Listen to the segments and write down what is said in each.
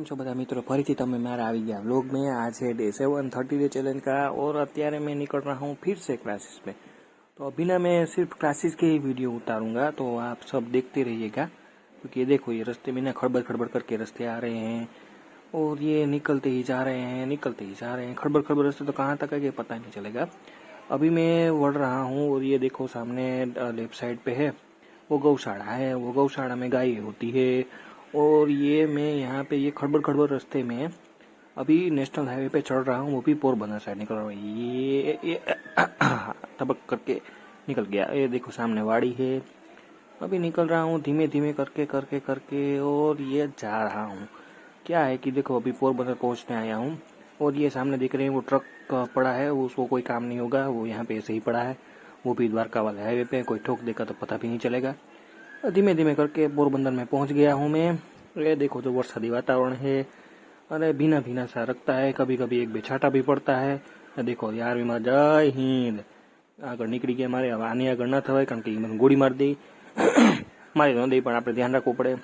केम छो बधा मित्रों, फरीथी तमे मारा आवी गया व्लॉग में। आज है डे 7 30 डे चैलेंज का और अत्यारे मैं निकल रहा हूँ फिर से क्लासेस में। तो अभी ना मैं सिर्फ क्लासेस के ही वीडियो उतारूंगा, तो आप सब देखते रहिएगा। क्योंकि ये देखो, ये रास्ते में ना खड़बड़ खड़बड़ करके रास्ते आ रहे हैं और ये निकलते ही जा रहे हैं, निकलते ही जा रहे हैं। खड़बड़ खड़बड़ रास्ते तो कहाँ तक है ये पता नहीं चलेगा। अभी मैं बढ़ रहा हूँ और ये देखो सामने लेफ्ट साइड पे है वो गौशाला है। वो गौशाला में गाय होती है। और ये मैं यहाँ पे ये खड़बड़ खड़बड़ रास्ते में अभी नेशनल हाईवे पे चढ़ रहा हूँ, वो भी पोरबंदर साइड निकल रहा हूँ। ये तबक करके निकल गया। ये देखो सामने वाड़ी है। अभी निकल रहा हूँ धीमे धीमे करके करके करके और ये जा रहा हूँ। क्या है कि देखो अभी पोरबंदर पहुँचने आया हूँ और ये सामने दिख रहे हैं वो ट्रक पड़ा है, उसको कोई काम नहीं होगा, वो यहाँ पे ऐसे ही पड़ा है। वो भी द्वारका वाले हाईवे पे, कोई ठोक देगा तो पता भी नहीं चलेगा। धीमे धीमे करके पोरबंदर में पहुंच गया हूं मैं। ये देखो जो वर्षादी वातावरण है, अरे भीना भीना सा रखता है, कभी कभी एक बेछाटा भी पड़ता है। देखो यार विमा जय हिंद आग निकली गया मारे। अब आने आग न थवाय कारण के મને ગોળી મારી દઈ મારી ન દઈ, પણ આપણે ધ્યાન રાખવું પડે।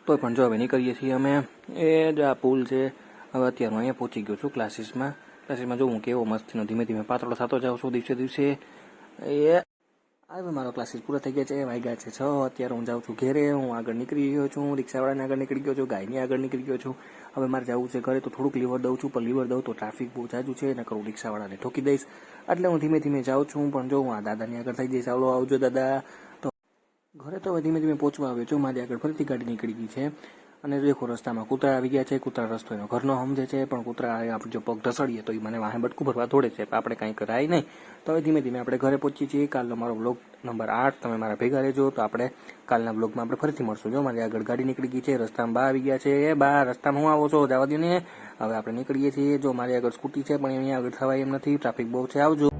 તો પણ જો હવે નીકળીએ છીએ અમે। એ જો આ પુલ છે। હવે અત્યારે હું અહીંયા પહોંચી ગયો છું ક્લાસીસમાં। જો હું કેવો મસ્તીનો ધીમે ધીમે પાતળો થતો જાઉં છું દિવસે દિવસે। એ હવે મારો ક્લાસીસ પૂરા થઈ ગયા છે, વાગ્યા છે 6। અત્યારે હું જાઉં છું ઘેરે। હું આગળ નીકળી ગયો છું, રિક્ષાવાળાને આગળ નીકળી ગયો છું, ગાયની આગળ નીકળી ગયો છું। હવે મારે જવું છે ઘરે, તો થોડુંક લીવર દઉં છું, પણ લીવર દઉં તો ટ્રાફિક બહુ જાજુ છે, નકર હું રિક્ષાવાળાને ઠોકી દઈશ। એટલે હું ધીમે ધીમે જાઉં છું, પણ જો હું આ દાદાની આગળ થઈ જઈશ। આવલો આવજો દાદા। તો ઘરે તો હવે ધીમે ધીમે પહોંચવા આવ્યો છું। મારી આગળ ફરીથી ગાડી નીકળી ગઈ છે અને દેખો રસ્તામાં કૂતરા આવી ગયા છે। કૂતરા રસ્તો એનો ઘરનો સમજે છે, પણ કૂતરા આપણે જો પગ ઢસડીએ તો એ મને વાહે બટકું ભરવા દોડે છે, આપણે કાંઈ કરાય નહીં। તો હવે ધીમે ધીમે આપણે ઘરે પહોંચીએ છીએ। કાલનો મારો વ્લોગ નંબર 8 તમે મારા ભેગા રહેજો। તો આપણે કાલના વ્લોગમાં આપણે ફરીથી મળશું। જો મારી આગળ ગાડી નીકળી ગઈ છે, રસ્તામાં બા આવી ગયા છે। એ બા રસ્તામાં હું આવો છો, જવા દો ને। હવે આપણે નીકળીએ છીએ। જો મારી આગળ સ્કૂટી છે, પણ અહીંયા આગળ થવાય એમ નથી, ટ્રાફિક બહુ છે। આવજો।